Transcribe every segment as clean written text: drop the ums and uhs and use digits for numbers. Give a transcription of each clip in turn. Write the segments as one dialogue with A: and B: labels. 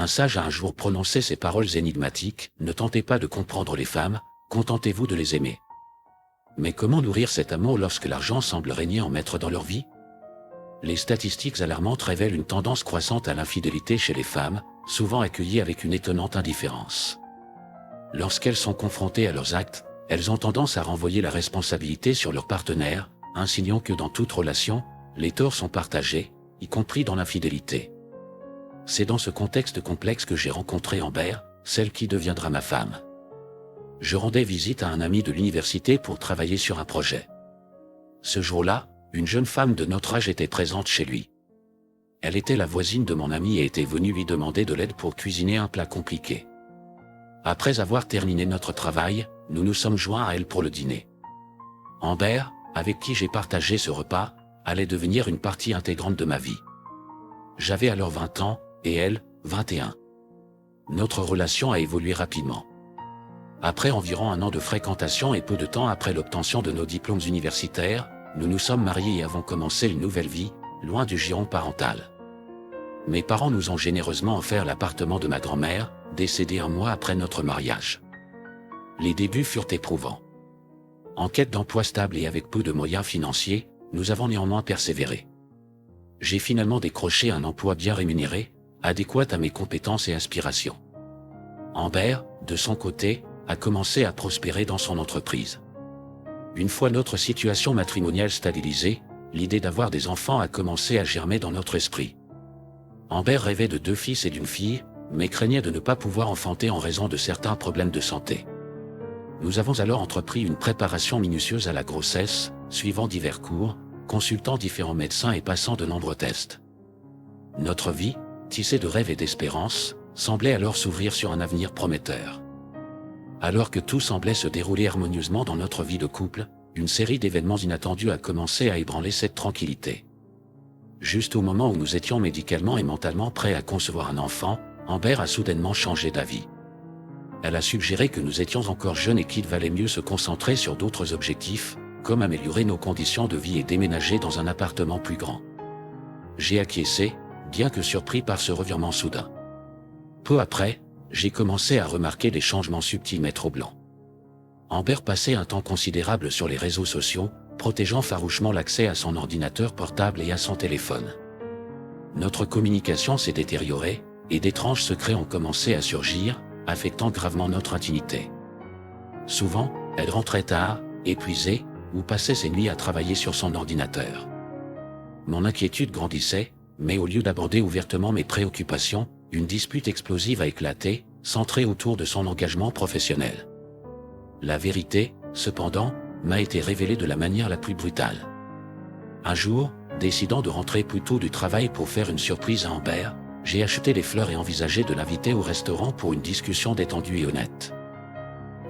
A: Un sage a un jour prononcé ces paroles énigmatiques, « Ne tentez pas de comprendre les femmes, contentez-vous de les aimer. » Mais comment nourrir cet amour lorsque l'argent semble régner en maître dans leur vie? Les statistiques alarmantes révèlent une tendance croissante à l'infidélité chez les femmes, souvent accueillie avec une étonnante indifférence. Lorsqu'elles sont confrontées à leurs actes, elles ont tendance à renvoyer la responsabilité sur leur partenaire, insinuant que dans toute relation, les torts sont partagés, y compris dans l'infidélité. C'est dans ce contexte complexe que j'ai rencontré Amber, celle qui deviendra ma femme. Je rendais visite à un ami de l'université pour travailler sur un projet. Ce jour-là, une jeune femme de notre âge était présente chez lui. Elle était la voisine de mon ami et était venue lui demander de l'aide pour cuisiner un plat compliqué. Après avoir terminé notre travail, nous nous sommes joints à elle pour le dîner. Amber, avec qui j'ai partagé ce repas, allait devenir une partie intégrante de ma vie. J'avais alors 20 ans, et elle, 21. Notre relation a évolué rapidement. Après environ un an de fréquentation et peu de temps après l'obtention de nos diplômes universitaires, nous nous sommes mariés et avons commencé une nouvelle vie, loin du giron parental. Mes parents nous ont généreusement offert l'appartement de ma grand-mère, décédée un mois après notre mariage. Les débuts furent éprouvants. En quête d'emploi stable et avec peu de moyens financiers, nous avons néanmoins persévéré. J'ai finalement décroché un emploi bien rémunéré, adéquat à mes compétences et aspirations. Amber, de son côté, a commencé à prospérer dans son entreprise. Une fois notre situation matrimoniale stabilisée, l'idée d'avoir des enfants a commencé à germer dans notre esprit. Amber rêvait de 2 fils et d'une fille, mais craignait de ne pas pouvoir enfanter en raison de certains problèmes de santé. Nous avons alors entrepris une préparation minutieuse à la grossesse, suivant divers cours, consultant différents médecins et passant de nombreux tests. Notre vie, tissée de rêves et d'espérances, semblait alors s'ouvrir sur un avenir prometteur. Alors que tout semblait se dérouler harmonieusement dans notre vie de couple, une série d'événements inattendus a commencé à ébranler cette tranquillité. Juste au moment où nous étions médicalement et mentalement prêts à concevoir un enfant, Amber a soudainement changé d'avis. Elle a suggéré que nous étions encore jeunes et qu'il valait mieux se concentrer sur d'autres objectifs, comme améliorer nos conditions de vie et déménager dans un appartement plus grand. J'ai acquiescé, bien que surpris par ce revirement soudain. Peu après, j'ai commencé à remarquer des changements subtils mais troublants. Amber passait un temps considérable sur les réseaux sociaux, protégeant farouchement l'accès à son ordinateur portable et à son téléphone. Notre communication s'est détériorée, et d'étranges secrets ont commencé à surgir, affectant gravement notre intimité. Souvent, elle rentrait tard, épuisée, ou passait ses nuits à travailler sur son ordinateur. Mon inquiétude grandissait, mais au lieu d'aborder ouvertement mes préoccupations, une dispute explosive a éclaté, centrée autour de son engagement professionnel. La vérité, cependant, m'a été révélée de la manière la plus brutale. Un jour, décidant de rentrer plus tôt du travail pour faire une surprise à Amber, j'ai acheté des fleurs et envisagé de l'inviter au restaurant pour une discussion détendue et honnête.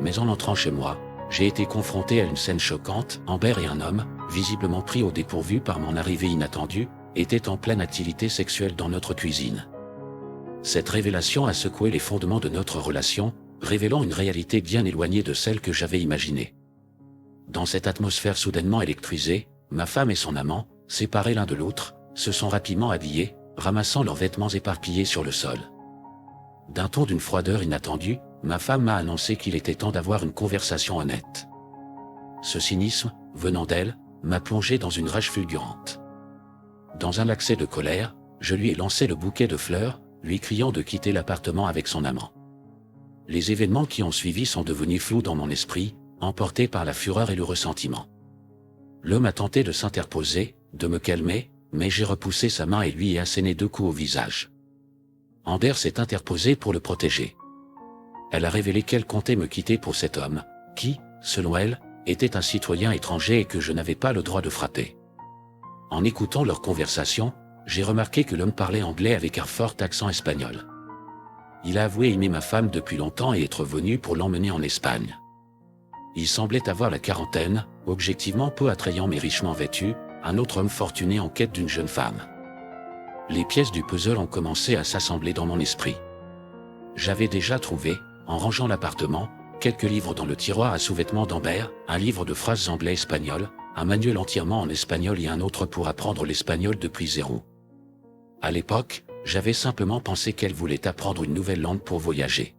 A: Mais en entrant chez moi, j'ai été confronté à une scène choquante. Amber et un homme, visiblement pris au dépourvu par mon arrivée inattendue, étaient en pleine activité sexuelle dans notre cuisine. Cette révélation a secoué les fondements de notre relation, révélant une réalité bien éloignée de celle que j'avais imaginée. Dans cette atmosphère soudainement électrisée, ma femme et son amant, séparés l'un de l'autre, se sont rapidement habillés, ramassant leurs vêtements éparpillés sur le sol. D'un ton d'une froideur inattendue, ma femme m'a annoncé qu'il était temps d'avoir une conversation honnête. Ce cynisme, venant d'elle, m'a plongé dans une rage fulgurante. Dans un accès de colère, je lui ai lancé le bouquet de fleurs, lui criant de quitter l'appartement avec son amant. Les événements qui ont suivi sont devenus flous dans mon esprit, emportés par la fureur et le ressentiment. L'homme a tenté de s'interposer, de me calmer, mais j'ai repoussé sa main et lui ai asséné 2 coups au visage. Amber s'est interposée pour le protéger. Elle a révélé qu'elle comptait me quitter pour cet homme, qui, selon elle, était un citoyen étranger et que je n'avais pas le droit de frapper. En écoutant leur conversation, j'ai remarqué que l'homme parlait anglais avec un fort accent espagnol. Il a avoué aimer ma femme depuis longtemps et être venu pour l'emmener en Espagne. Il semblait avoir la quarantaine, objectivement peu attrayant mais richement vêtu, un autre homme fortuné en quête d'une jeune femme. Les pièces du puzzle ont commencé à s'assembler dans mon esprit. J'avais déjà trouvé, en rangeant l'appartement, quelques livres dans le tiroir à sous-vêtements d'Amber, un livre de phrases anglais-espagnol, un manuel entièrement en espagnol et un autre pour apprendre l'espagnol depuis zéro. À l'époque, j'avais simplement pensé qu'elle voulait apprendre une nouvelle langue pour voyager.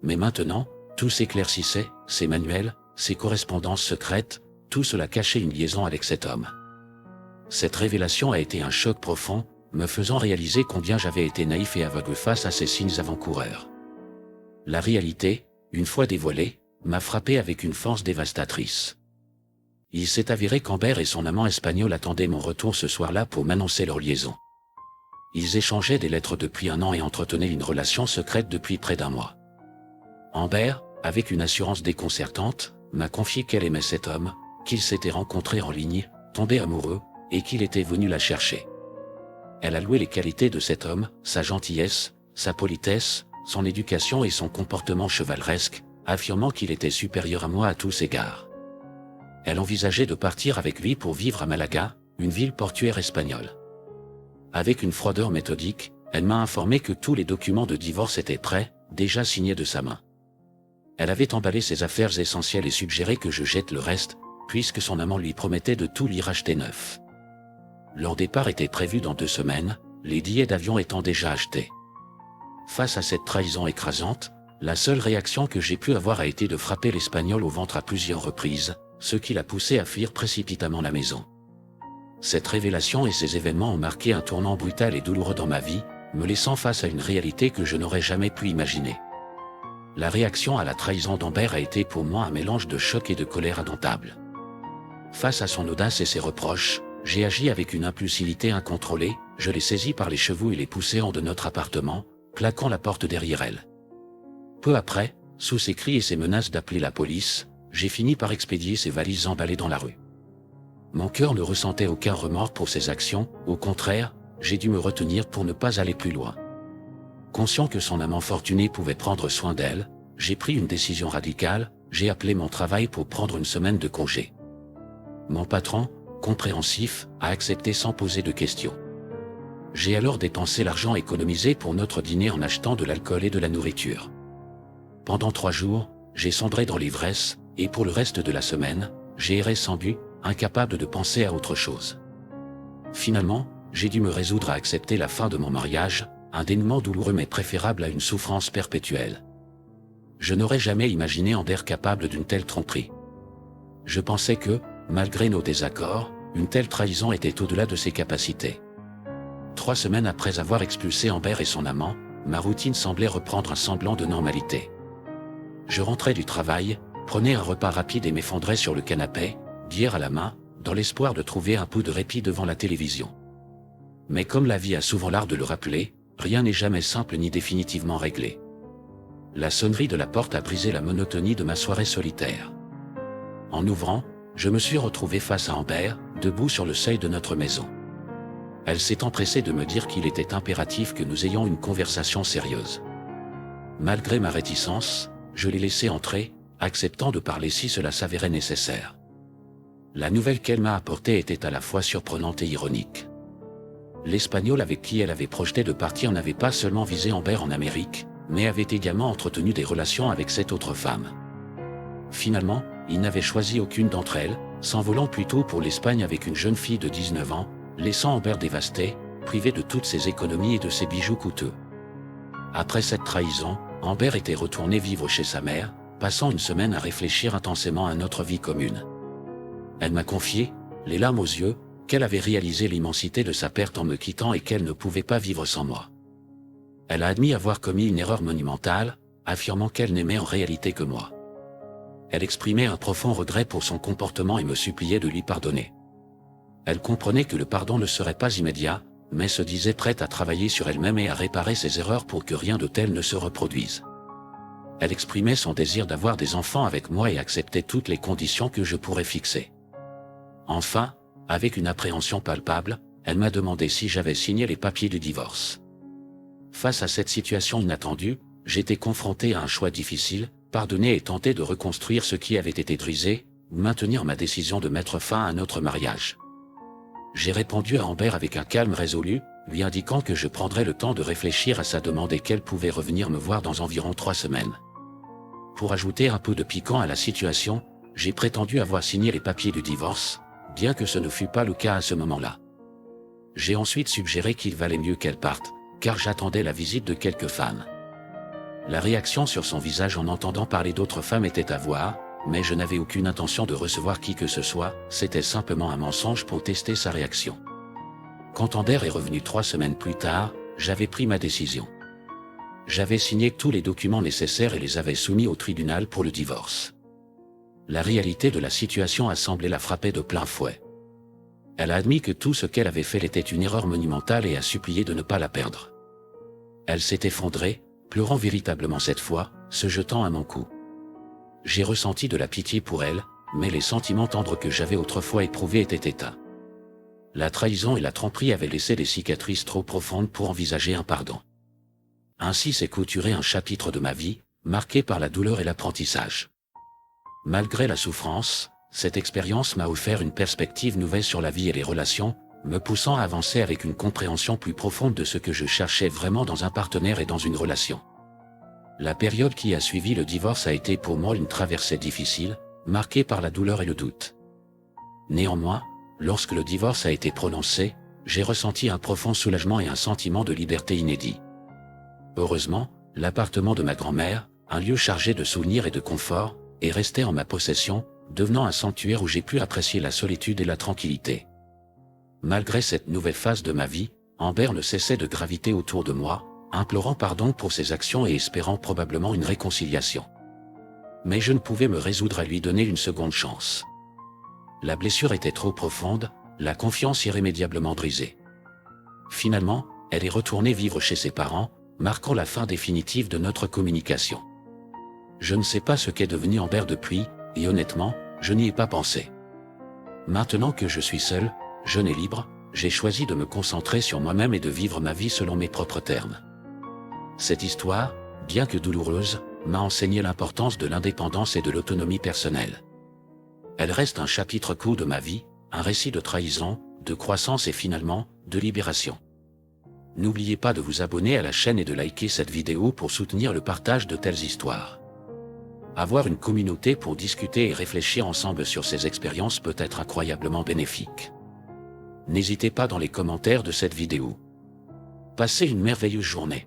A: Mais maintenant, tout s'éclaircissait, ses manuels, ses correspondances secrètes, tout cela cachait une liaison avec cet homme. Cette révélation a été un choc profond, me faisant réaliser combien j'avais été naïf et aveugle face à ces signes avant-coureurs. La réalité, une fois dévoilée, m'a frappé avec une force dévastatrice. Il s'est avéré qu'Amber et son amant espagnol attendaient mon retour ce soir-là pour m'annoncer leur liaison. Ils échangeaient des lettres depuis 1 an et entretenaient une relation secrète depuis près d'1 mois. Amber, avec une assurance déconcertante, m'a confié qu'elle aimait cet homme, qu'ils s'étaient rencontrés en ligne, tombés amoureux, et qu'il était venu la chercher. Elle a loué les qualités de cet homme, sa gentillesse, sa politesse, son éducation et son comportement chevaleresque, affirmant qu'il était supérieur à moi à tous égards. Elle envisageait de partir avec lui pour vivre à Malaga, une ville portuaire espagnole. Avec une froideur méthodique, elle m'a informé que tous les documents de divorce étaient prêts, déjà signés de sa main. Elle avait emballé ses affaires essentielles et suggéré que je jette le reste, puisque son amant lui promettait de tout lui racheter neuf. Leur départ était prévu dans 2 semaines, les billets d'avion étant déjà achetés. Face à cette trahison écrasante, la seule réaction que j'ai pu avoir a été de frapper l'Espagnol au ventre à plusieurs reprises, ce qui l'a poussé à fuir précipitamment la maison. Cette révélation et ces événements ont marqué un tournant brutal et douloureux dans ma vie, me laissant face à une réalité que je n'aurais jamais pu imaginer. La réaction à la trahison d'Amber a été pour moi un mélange de choc et de colère indomptable. Face à son audace et ses reproches, j'ai agi avec une impulsivité incontrôlée, je l'ai saisie par les cheveux et l'ai poussée hors de notre appartement, claquant la porte derrière elle. Peu après, sous ses cris et ses menaces d'appeler la police, j'ai fini par expédier ses valises emballées dans la rue. Mon cœur ne ressentait aucun remords pour ses actions, au contraire, j'ai dû me retenir pour ne pas aller plus loin. Conscient que son amant fortuné pouvait prendre soin d'elle, j'ai pris une décision radicale, j'ai appelé mon travail pour prendre une semaine de congé. Mon patron, compréhensif, a accepté sans poser de questions. J'ai alors dépensé l'argent économisé pour notre dîner en achetant de l'alcool et de la nourriture. Pendant 3 jours, j'ai sombré dans l'ivresse, et pour le reste de la semaine, j'ai erré sans but, incapable de penser à autre chose. Finalement, j'ai dû me résoudre à accepter la fin de mon mariage, un dénouement douloureux mais préférable à une souffrance perpétuelle. Je n'aurais jamais imaginé Amber capable d'une telle tromperie. Je pensais que, malgré nos désaccords, une telle trahison était au-delà de ses capacités. 3 semaines après avoir expulsé Amber et son amant, ma routine semblait reprendre un semblant de normalité. Je rentrais du travail, prenais un repas rapide et m'effondrais sur le canapé, bière à la main, dans l'espoir de trouver un peu de répit devant la télévision. Mais comme la vie a souvent l'art de le rappeler, rien n'est jamais simple ni définitivement réglé. La sonnerie de la porte a brisé la monotonie de ma soirée solitaire. En ouvrant, je me suis retrouvé face à Amber, debout sur le seuil de notre maison. Elle s'est empressée de me dire qu'il était impératif que nous ayons une conversation sérieuse. Malgré ma réticence, je l'ai laissée entrer, acceptant de parler si cela s'avérait nécessaire. La nouvelle qu'elle m'a apportée était à la fois surprenante et ironique. L'Espagnol avec qui elle avait projeté de partir n'avait pas seulement visé Amber en Amérique, mais avait également entretenu des relations avec cette autre femme. Finalement, il n'avait choisi aucune d'entre elles, s'envolant plutôt pour l'Espagne avec une jeune fille de 19 ans, laissant Amber dévastée, privée de toutes ses économies et de ses bijoux coûteux. Après cette trahison, Amber était retournée vivre chez sa mère, passant une semaine à réfléchir intensément à notre vie commune. Elle m'a confié, les larmes aux yeux, qu'elle avait réalisé l'immensité de sa perte en me quittant et qu'elle ne pouvait pas vivre sans moi. Elle a admis avoir commis une erreur monumentale, affirmant qu'elle n'aimait en réalité que moi. Elle exprimait un profond regret pour son comportement et me suppliait de lui pardonner. Elle comprenait que le pardon ne serait pas immédiat, mais se disait prête à travailler sur elle-même et à réparer ses erreurs pour que rien de tel ne se reproduise. Elle exprimait son désir d'avoir des enfants avec moi et acceptait toutes les conditions que je pourrais fixer. Enfin, avec une appréhension palpable, elle m'a demandé si j'avais signé les papiers du divorce. Face à cette situation inattendue, j'étais confronté à un choix difficile, pardonner et tenter de reconstruire ce qui avait été brisé, ou maintenir ma décision de mettre fin à notre mariage. J'ai répondu à Amber avec un calme résolu, lui indiquant que je prendrais le temps de réfléchir à sa demande et qu'elle pouvait revenir me voir dans environ 3 semaines. Pour ajouter un peu de piquant à la situation, j'ai prétendu avoir signé les papiers du divorce, bien que ce ne fût pas le cas à ce moment-là. J'ai ensuite suggéré qu'il valait mieux qu'elle parte, car j'attendais la visite de quelques femmes. La réaction sur son visage en entendant parler d'autres femmes était à voir, mais je n'avais aucune intention de recevoir qui que ce soit, c'était simplement un mensonge pour tester sa réaction. Quand Ander est revenu 3 semaines plus tard, j'avais pris ma décision. J'avais signé tous les documents nécessaires et les avais soumis au tribunal pour le divorce. La réalité de la situation a semblé la frapper de plein fouet. Elle a admis que tout ce qu'elle avait fait était une erreur monumentale et a supplié de ne pas la perdre. Elle s'est effondrée, pleurant véritablement cette fois, se jetant à mon cou. J'ai ressenti de la pitié pour elle, mais les sentiments tendres que j'avais autrefois éprouvés étaient éteints. La trahison et la tromperie avaient laissé des cicatrices trop profondes pour envisager un pardon. Ainsi s'est clôturé un chapitre de ma vie, marqué par la douleur et l'apprentissage. Malgré la souffrance, cette expérience m'a offert une perspective nouvelle sur la vie et les relations, me poussant à avancer avec une compréhension plus profonde de ce que je cherchais vraiment dans un partenaire et dans une relation. La période qui a suivi le divorce a été pour moi une traversée difficile, marquée par la douleur et le doute. Néanmoins, lorsque le divorce a été prononcé, j'ai ressenti un profond soulagement et un sentiment de liberté inédit. Heureusement, l'appartement de ma grand-mère, un lieu chargé de souvenirs et de confort, est resté en ma possession, devenant un sanctuaire où j'ai pu apprécier la solitude et la tranquillité. Malgré cette nouvelle phase de ma vie, Amber ne cessait de graviter autour de moi, implorant pardon pour ses actions et espérant probablement une réconciliation. Mais je ne pouvais me résoudre à lui donner une seconde chance. La blessure était trop profonde, la confiance irrémédiablement brisée. Finalement, elle est retournée vivre chez ses parents, marquant la fin définitive de notre communication. Je ne sais pas ce qu'est devenu Amber depuis, et honnêtement, je n'y ai pas pensé. Maintenant que je suis seul, jeune et libre, j'ai choisi de me concentrer sur moi-même et de vivre ma vie selon mes propres termes. Cette histoire, bien que douloureuse, m'a enseigné l'importance de l'indépendance et de l'autonomie personnelle. Elle reste un chapitre clou de ma vie, un récit de trahison, de croissance et finalement, de libération. N'oubliez pas de vous abonner à la chaîne et de liker cette vidéo pour soutenir le partage de telles histoires. Avoir une communauté pour discuter et réfléchir ensemble sur ces expériences peut être incroyablement bénéfique. N'hésitez pas dans les commentaires de cette vidéo. Passez une merveilleuse journée.